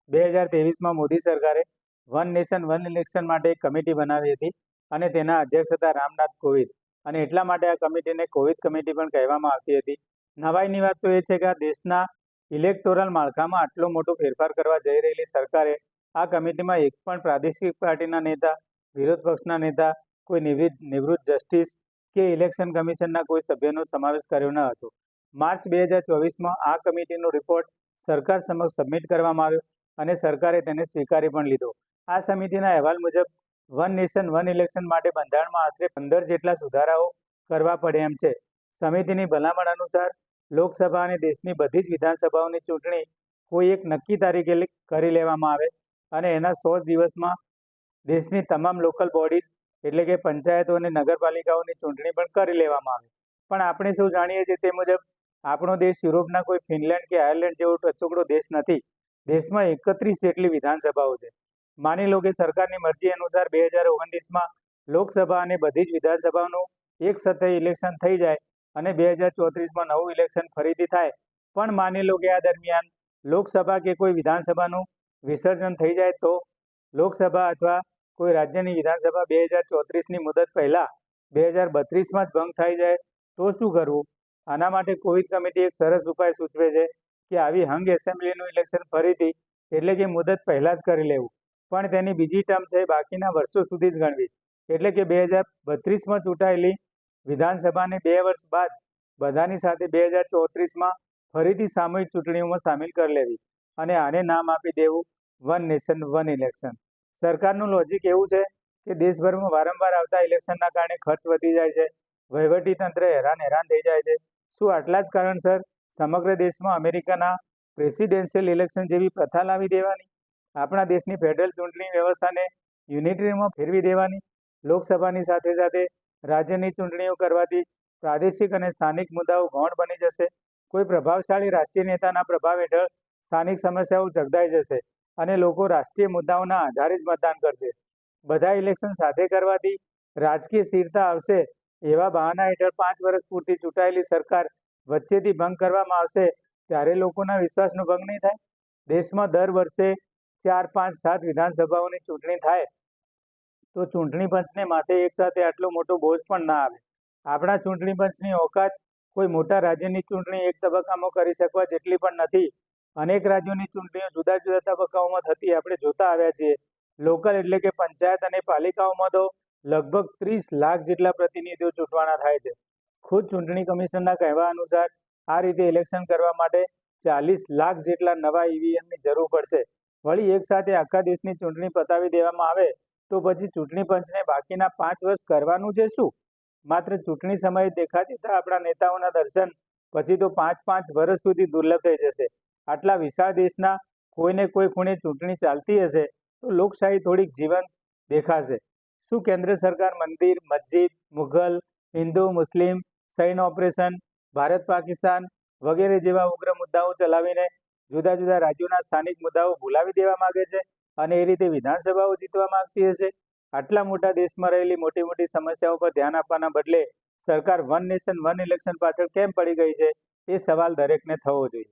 2023માં મોદી સરકારે one nation one election માટે એક કમિટી બનાવી હતી અને તેના અધ્યક્ષ હતા રામનાથ કોવિંદ. અને એટલા માટે આ કમિટીને કોવિદ કમિટી પણ કહેવામાં આવતી હતી. નવાઈની વાત તો એ છે કે આ દેશના ઇલેક્ટોરલ માળખામાં આટલો મોટો ફેરફાર કરવા જઈ રહેલી સરકારે આ કમિટીમાં એક પણ પ્રાદેશિક પાર્ટીના નેતા, વિરોધ પક્ષના નેતા, કોઈ નિવૃત્ત જસ્ટિસ કે ઇલેક્શન કમિશનના કોઈ સભ્યનો સમાવેશ કર્યો ન હતો. માર્ચ 2024માં આ કમિટીનો રિપોર્ટ સરકાર સમક્ષ સબમિટ કરવામાં આવ્યો અને સરકારે તેને સ્વીકારી પણ લીધો. આ સમિતિના અહેવાલ મુજબ વન નેશન વન ઇલેક્શન માટે બંધારણમાં આશરે 15 જેટલા સુધારાઓ કરવા પડે એમ છે. સમિતિની ભલામણ અનુસાર લોકસભા અને દેશની બધી જ વિધાનસભાઓની ચૂંટણી કોઈ એક નક્કી તારીખે કરી લેવામાં આવે અને એના 100 દિવસમાં દેશની તમામ લોકલ બોડીઝ એટલે કે પંચાયતો અને નગરપાલિકાઓની ચૂંટણી પણ કરી લેવામાં આવે. પણ આપણે સૌ જાણીએ છીએ તે મુજબ આપણો દેશ યુરોપના કોઈ ફિનલેન્ડ કે આયર્લેન્ડ જેવો ટચુકડો દેશ નથી. દેશમાં 31 જેટલી વિધાનસભાઓ છે. માની લો કે સરકારની મરજી અનુસાર 2029માં લોકસભા અને બધી જ વિધાનસભાઓનું એક સાથે ઇલેક્શન થઈ જાય અને 2034માં નવું ઇલેક્શન ફરીથી થાય. પણ માની લો કે આ દરમિયાન લોકસભા કે કોઈ વિધાનસભાનું વિસર્જન થઈ જાય તો લોકસભા અથવા કોઈ રાજ્યની વિધાનસભા 2034ની મુદત પહેલા 2032માં જ ભંગ થઈ જાય તો શું કરવું? આના માટે કોવિદ કમિટી એક સરસ ઉપાય સૂચવે છે કે આવી હંગ એસેમ્બલીનું ઇલેક્શન ફરીથી એટલે કે મુદત પહેલાં જ કરી લેવું. પણ તેની બીજી ટર્મ છે બાકીના વર્ષો સુધી જ ગણવી. એટલે કે 2032માં ચૂંટાયેલી વિધાનસભાને 2 વર્ષ બાદ બધાની સાથે 2034માં ફરીથી સામૂહિક ચૂંટણીઓમાં સામેલ કરી લેવી અને આને નામ આપી દેવું વન નેશન વન ઇલેક્શન. સરકારનું લોજિક એવું છે કે દેશભરમાં વારંવાર આવતા ઇલેક્શનના કારણે ખર્ચ વધી જાય છે, વહીવટીતંત્ર હેરાન થઈ જાય છે. શું આટલા જ કારણસર સમગ્ર દેશમાં અમેરિકાના પ્રેસિડેન્શિયલ ઇલેક્શન જેવી પ્રથા લાવી દેવાની? આપણા દેશની ફેડરલ ચૂંટણી વ્યવસ્થાને યુનિટરીમાં ફેરવી દેવાની? લોકસભાની સાથે સાથે રાજ્યની ચૂંટણીઓ કરવાથી પ્રાદેશિક અને સ્થાનિક મુદ્દાઓ ગૌણ બની જશે. કોઈ પ્રભાવશાળી રાષ્ટ્રીય નેતાના પ્રભાવ હેઠળ સ્થાનિક સમસ્યાઓ ઝઘડાઈ જશે અને લોકો રાષ્ટ્રીય મુદ્દાઓના આધારે જ મતદાન કરશે. બધા ઇલેક્શન સાથે કરવાથી રાજકીય સ્થિરતા આવશે એવા બહાના હેઠળ 5 વર્ષ પૂરતી ચૂંટાયેલી સરકાર વચ્ચેથી ભંગ કરવામાં આવશે ત્યારે લોકોના વિશ્વાસનો ભંગ નહીં થાય? દેશમાં દર વર્ષે 4, 5, 7 વિધાનસભાઓની ચૂંટણી થાય તો ચૂંટણી પંચને માથે એકસાથે આટલો મોટો બોજ પણ ના આવે. આપણા ચૂંટણી પંચની ઓકાત કોઈ મોટા રાજ્યની ચૂંટણી એક તબક્કામાં કરી શકવા જેટલી પણ નથી. અનેક રાજ્યોની ચૂંટણીઓ જુદા જુદા તબક્કાઓમાં થતી આપણે જોતા આવ્યા છીએ. લોકલ એટલે કે પંચાયત અને પાલિકાઓમાં તો લગભગ 30 લાખ જેટલા પ્રતિનિધિઓ ચૂંટવાના થાય છે. ખુદ ચૂંટણી કમિશનના કહેવા અનુસાર આ રીતે ઇલેક્શન કરવા માટે 40 લાખ જેટલા નવા ઈવીએમની જરૂર પડશે. વળી એક સાથે આખા દેશની ચૂંટણી પતાવી દેવામાં આવે તો પછી ચૂંટણી પંચને બાકીના 5 વર્ષ કરવાનું છે શું? માત્ર ચૂંટણી સમયે દેખાતી આપણા નેતાઓના દર્શન પછી તો 5 વર્ષ સુધી દુર્લભ થઈ જશે. આટલા વિશાળ દેશના કોઈને કોઈ ખૂણે ચૂંટણી ચાલતી હશે તો લોકશાહી થોડીક જીવંત દેખાશે. શું કેન્દ્ર સરકાર મંદિર, મસ્જિદ, મુઘલ, હિન્દુ, મુસ્લિમ, સૈન્ય ઓપરેશન, ભારત પાકિસ્તાન વગેરે જેવા ઉગ્ર મુદ્દાઓ ચલાવીને જુદા જુદા રાજ્યોના સ્થાનિક મુદ્દાઓ ભૂલાવી દેવા માંગે છે અને એ રીતે વિધાનસભાઓ જીતવા માંગતી હશે? આટલા મોટા દેશમાં રહેલી મોટી મોટી સમસ્યાઓ પર ધ્યાન આપવાના બદલે સરકાર વન નેશન વન ઇલેક્શન પાછળ કેમ પડી ગઈ છે એ સવાલ દરેકને થવો જોઈએ.